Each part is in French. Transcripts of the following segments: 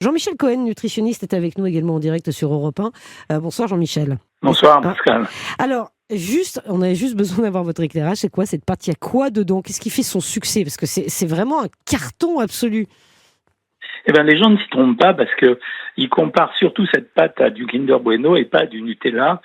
Jean-Michel Cohen, nutritionniste, est avec nous également en direct sur Europe 1. Bonsoir Jean-Michel. Bonsoir Pascal. Alors, on avait juste besoin d'avoir votre éclairage. C'est quoi cette pâte? Il y a quoi dedans? Qu'est-ce qui fait son succès? Parce que c'est vraiment un carton absolu. Eh bien, les gens ne s'y trompent pas parce que ils comparent surtout cette pâte à du Kinder Bueno et pas à du Nutella,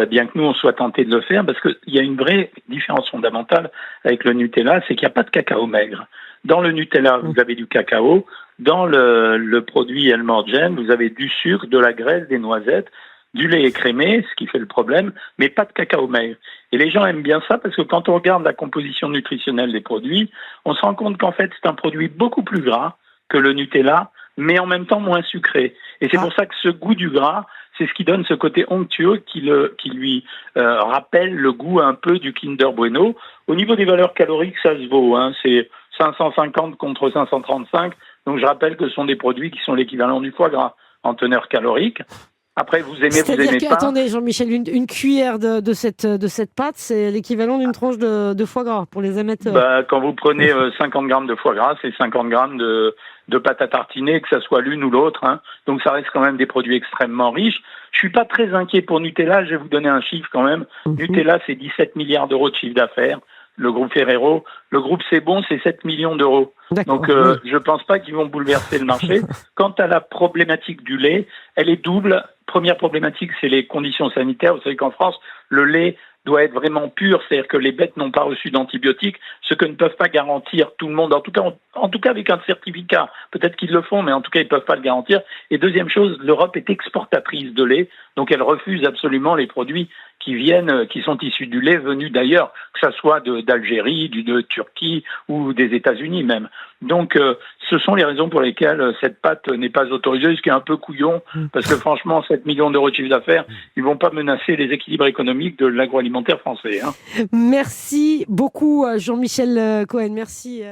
bien que nous on soit tenté de le faire, parce qu'il y a une vraie différence fondamentale avec le Nutella, c'est qu'il n'y a pas de cacao maigre. Dans le Nutella, vous avez du cacao. Dans le produit Elmorgen, vous avez du sucre, de la graisse, des noisettes, du lait écrémé, ce qui fait le problème, mais pas de cacao maigre. Et les gens aiment bien ça parce que quand on regarde la composition nutritionnelle des produits, on se rend compte qu'en fait c'est un produit beaucoup plus gras que le Nutella, mais en même temps moins sucré. Et c'est pour ça que ce goût du gras, c'est ce qui donne ce côté onctueux qui lui rappelle le goût un peu du Kinder Bueno. Au niveau des valeurs caloriques, ça se vaut. C'est 550 contre 535. Donc je rappelle que ce sont des produits qui sont l'équivalent du foie gras en teneur calorique. Après, vous aimez pas. Attendez, Jean-Michel, une cuillère de cette pâte, c'est l'équivalent d'une tranche de foie gras pour les amateurs. Quand vous prenez 50 grammes de foie gras, c'est 50 grammes de pâte à tartiner, que ça soit l'une ou l'autre. Donc ça reste quand même des produits extrêmement riches. Je suis pas très inquiet pour Nutella. Je vais vous donner un chiffre quand même. Nutella, c'est 17 milliards d'euros de chiffre d'affaires. Le groupe Ferrero, le groupe C'est Bon, c'est 7 millions d'euros. Donc, je pense pas qu'ils vont bouleverser le marché. Quant à la problématique du lait, elle est double. Première problématique, c'est les conditions sanitaires. Vous savez qu'en France, le lait doit être vraiment pur, c'est-à-dire que les bêtes n'ont pas reçu d'antibiotiques, ce que ne peuvent pas garantir tout le monde, en tout cas avec un certificat. Peut-être qu'ils le font, mais en tout cas, ils ne peuvent pas le garantir. Et deuxième chose, l'Europe est exportatrice de lait, donc elle refuse absolument les produits qui sont issus du lait venu d'ailleurs, que ça soit d'Algérie, de Turquie ou des États-Unis même. Donc, ce sont les raisons pour lesquelles cette pâte n'est pas autorisée, ce qui est un peu couillon, parce que franchement, 7 millions d'euros de chiffre d'affaires, ils vont pas menacer les équilibres économiques de l'agroalimentaire français. Merci beaucoup, Jean-Michel Cohen. Merci.